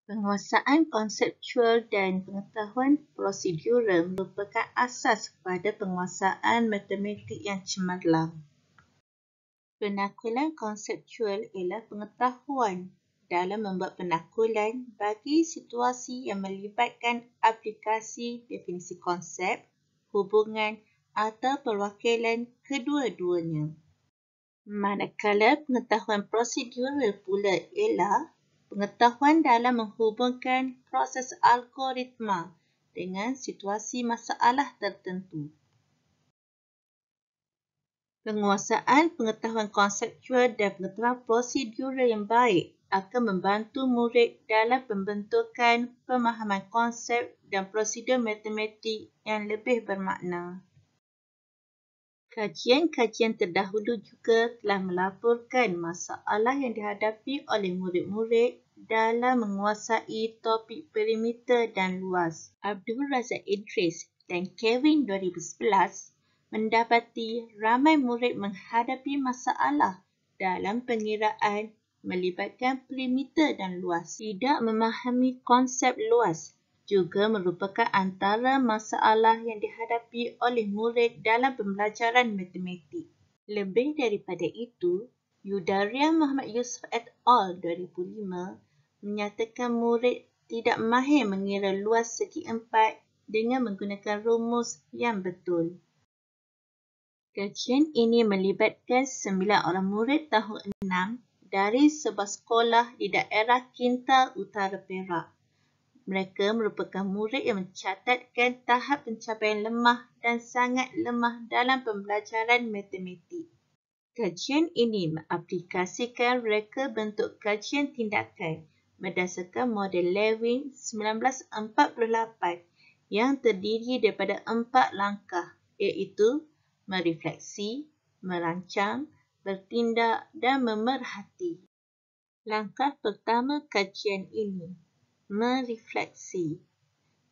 Penguasaan konseptual dan pengetahuan prosedural merupakan asas kepada penguasaan matematik yang cemerlang. Penakulan konseptual ialah pengetahuan dalam membuat penakulan bagi situasi yang melibatkan aplikasi definisi konsep, hubungan atau perwakilan kedua-duanya. Manakala pengetahuan prosedural pula ialah pengetahuan dalam menghubungkan proses algoritma dengan situasi masalah tertentu. Penguasaan pengetahuan konseptual dan pengetahuan prosedural yang baik akan membantu murid dalam pembentukan pemahaman konsep dan prosedur matematik yang lebih bermakna. Kajian-kajian terdahulu juga telah melaporkan masalah yang dihadapi oleh murid-murid dalam menguasai topik perimeter dan luas. Abdul Razak Idris dan Kevin 2011 mendapati ramai murid menghadapi masalah dalam pengiraan melibatkan perimeter dan luas. Tidak memahami konsep luas juga merupakan antara masalah yang dihadapi oleh murid dalam pembelajaran matematik. Lebih daripada itu, Yudaria Muhammad Yusof et al. 2005 menyatakan murid tidak mahir mengira luas segi empat dengan menggunakan rumus yang betul. Kajian ini melibatkan 9 orang murid tahun 6 dari sebuah sekolah di daerah Kintal Utara Perak. Mereka merupakan murid yang mencatatkan tahap pencapaian lemah dan sangat lemah dalam pembelajaran matematik. Kajian ini mengaplikasikan reka bentuk kajian tindakan berdasarkan model Lewin 1948 yang terdiri daripada 4 langkah iaitu merefleksi, merancang, bertindak dan memerhati. Langkah pertama kajian ini, merefleksi.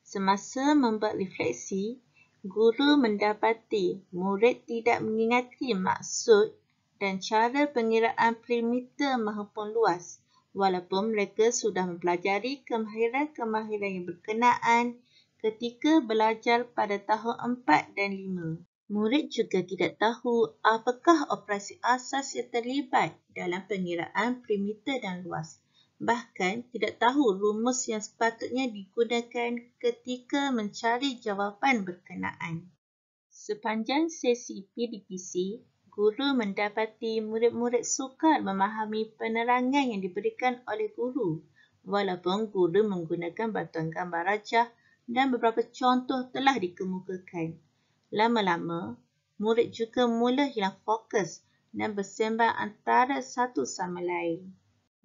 Semasa membuat refleksi, guru mendapati murid tidak mengingati maksud dan cara pengiraan perimeter maupun luas walaupun mereka sudah mempelajari kemahiran-kemahiran yang berkenaan ketika belajar pada tahun 4 dan 5. Murid juga tidak tahu apakah operasi asas yang terlibat dalam pengiraan perimeter dan luas. Bahkan tidak tahu rumus yang sepatutnya digunakan ketika mencari jawapan berkenaan. Sepanjang sesi PDPC, guru mendapati murid-murid sukar memahami penerangan yang diberikan oleh guru walaupun guru menggunakan bantuan gambar rajah dan beberapa contoh telah dikemukakan. Lama-lama, murid juga mula hilang fokus dan bersembang antara satu sama lain.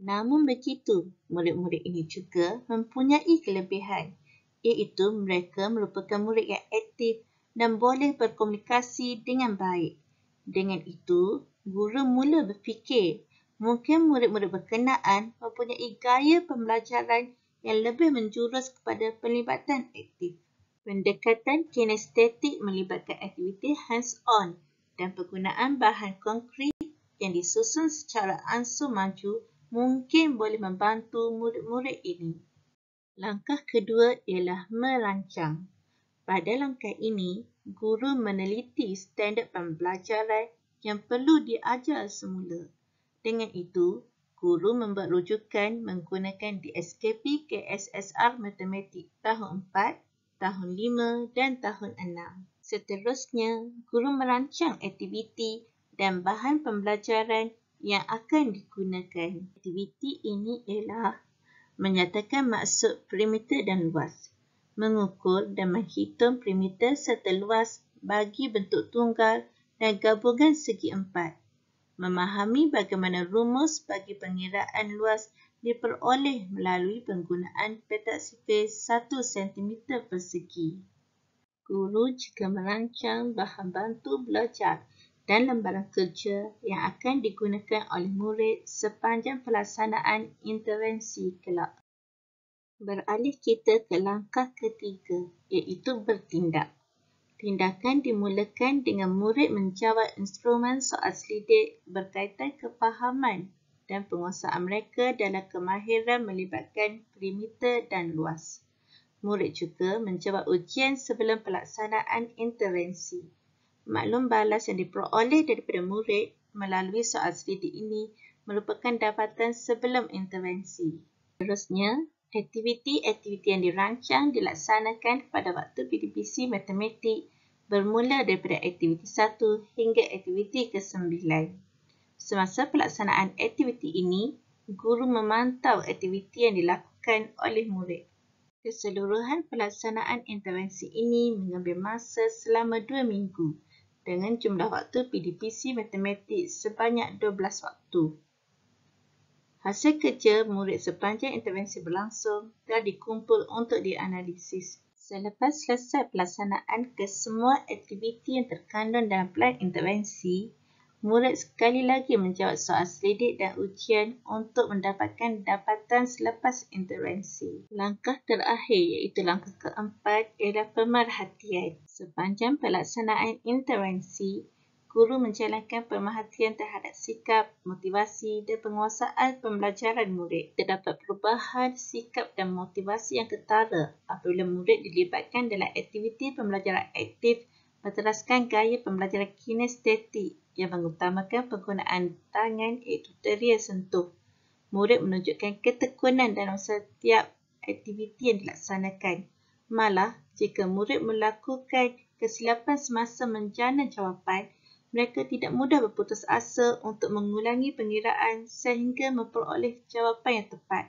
Namun begitu, murid-murid ini juga mempunyai kelebihan, iaitu mereka merupakan murid yang aktif dan boleh berkomunikasi dengan baik. Dengan itu, guru mula berfikir mungkin murid-murid berkenaan mempunyai gaya pembelajaran yang lebih menjurus kepada pelibatan aktif. Pendekatan kinestetik melibatkan aktiviti hands-on dan penggunaan bahan konkret yang disusun secara ansur maju mungkin boleh membantu murid-murid ini. Langkah kedua ialah merancang. Pada langkah ini, guru meneliti standard pembelajaran yang perlu diajar semula. Dengan itu, guru membuat rujukan menggunakan DSKP KSSR Matematik tahun 4, tahun 5 dan tahun 6. Seterusnya, guru merancang aktiviti dan bahan pembelajaran yang akan digunakan. Aktiviti ini ialah menyatakan maksud perimeter dan luas, mengukur dan menghitung perimeter serta luas bagi bentuk tunggal dan gabungan segi empat, memahami bagaimana rumus bagi pengiraan luas diperoleh melalui penggunaan petak sifir 1 cm persegi. Guru juga merancang bahan bantu belajar dan lembaran kerja yang akan digunakan oleh murid sepanjang pelaksanaan intervensi kelak. Beralih kita ke langkah ketiga, iaitu bertindak. Tindakan dimulakan dengan murid menjawab instrumen soal selidik berkaitan kefahaman dan penguasaan mereka dalam kemahiran melibatkan perimeter dan luas. Murid juga menjawab ujian sebelum pelaksanaan intervensi. Maklum balas yang diperoleh daripada murid melalui soal selidik ini merupakan dapatan sebelum intervensi. Seterusnya, aktiviti-aktiviti yang dirancang dilaksanakan pada waktu PDPC Matematik bermula daripada aktiviti 1 hingga aktiviti ke-9. Semasa pelaksanaan aktiviti ini, guru memantau aktiviti yang dilakukan oleh murid. Keseluruhan pelaksanaan intervensi ini mengambil masa selama 2 minggu dengan jumlah waktu PDPC Matematik sebanyak 12 waktu. Hasil kerja murid sepanjang intervensi berlangsung telah dikumpul untuk dianalisis. Selepas selesai pelaksanaan kesemua aktiviti yang terkandung dalam plan intervensi, murid sekali lagi menjawab soal selidik dan ujian untuk mendapatkan dapatan selepas intervensi. Langkah terakhir iaitu langkah keempat ialah pemerhatian. Sepanjang pelaksanaan intervensi, guru menjalankan pemerhatian terhadap sikap, motivasi dan penguasaan pembelajaran murid. Terdapat perubahan sikap dan motivasi yang ketara apabila murid dilibatkan dalam aktiviti pembelajaran aktif berteraskan gaya pembelajaran kinestetik yang mengutamakan penggunaan tangan iaitu terial sentuh. Murid menunjukkan ketekunan dalam setiap aktiviti yang dilaksanakan. Malah, jika murid melakukan kesilapan semasa menjana jawapan, mereka tidak mudah berputus asa untuk mengulangi pengiraan sehingga memperoleh jawapan yang tepat.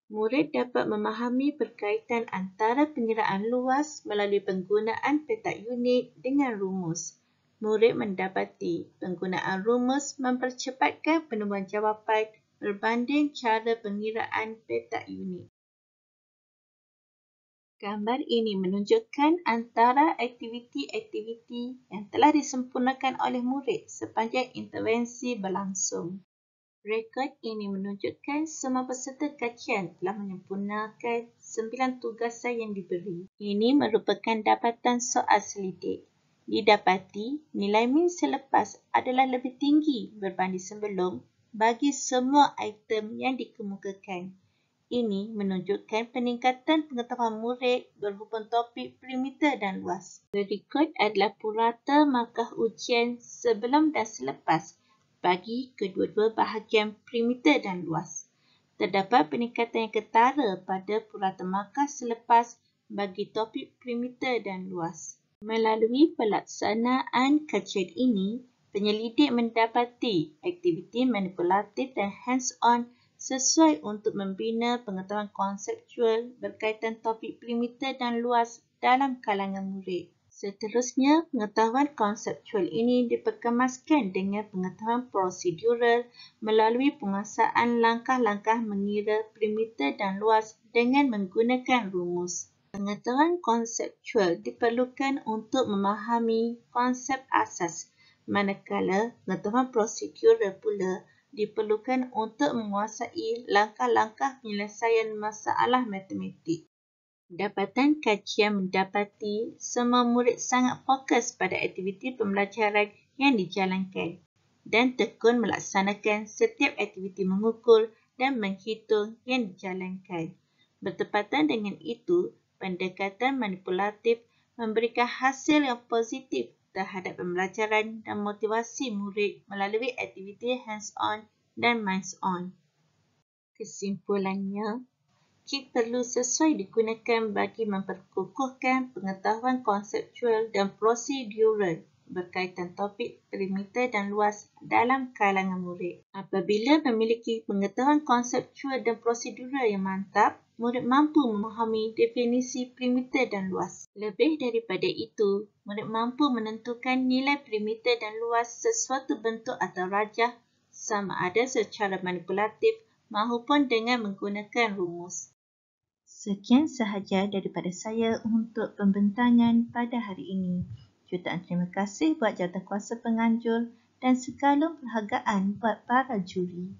Murid dapat memahami berkaitan antara pengiraan luas melalui penggunaan petak unit dengan rumus. Murid mendapati penggunaan rumus mempercepatkan penemuan jawapan berbanding cara pengiraan petak unit. Gambar ini menunjukkan antara aktiviti-aktiviti yang telah disempurnakan oleh murid sepanjang intervensi berlangsung. Rekod ini menunjukkan semua peserta kajian telah menyempurnakan 9 tugasan yang diberi. Ini merupakan dapatan soal selidik. Didapati nilai min selepas adalah lebih tinggi berbanding sebelum bagi semua item yang dikemukakan. Ini menunjukkan peningkatan pengetahuan murid berhubung topik perimeter dan luas. Berikut adalah purata markah ujian sebelum dan selepas bagi kedua-dua bahagian perimeter dan luas. Terdapat peningkatan yang ketara pada purata markah selepas bagi topik perimeter dan luas. Melalui pelaksanaan kajian ini, penyelidik mendapati aktiviti manipulatif dan hands-on sesuai untuk membina pengetahuan konseptual berkaitan topik perimeter dan luas dalam kalangan murid. Seterusnya, pengetahuan konseptual ini diperkemaskan dengan pengetahuan prosedural melalui penguasaan langkah-langkah mengira perimeter dan luas dengan menggunakan rumus. Pengetahuan konseptual diperlukan untuk memahami konsep asas, manakala pengetahuan prosedural pula diperlukan untuk menguasai langkah-langkah penyelesaian masalah matematik. Dapatan kajian mendapati semua murid sangat fokus pada aktiviti pembelajaran yang dijalankan dan tekun melaksanakan setiap aktiviti mengukur dan menghitung yang dijalankan. Bertepatan dengan itu, pendekatan manipulatif memberikan hasil yang positif terhadap pembelajaran dan motivasi murid melalui aktiviti hands-on dan minds-on. Kesimpulannya, KIT perlu sesuai digunakan bagi memperkukuhkan pengetahuan konseptual dan prosedural berkaitan topik perimeter dan luas dalam kalangan murid. Apabila memiliki pengetahuan konseptual dan prosedural yang mantap, murid mampu memahami definisi perimeter dan luas. Lebih daripada itu, murid mampu menentukan nilai perimeter dan luas sesuatu bentuk atau rajah sama ada secara manipulatif maupun dengan menggunakan rumus. Sekian sahaja daripada saya untuk pembentangan pada hari ini. Jutaan terima kasih buat jawatankuasa penganjur dan sekalum penghargaan buat para juri.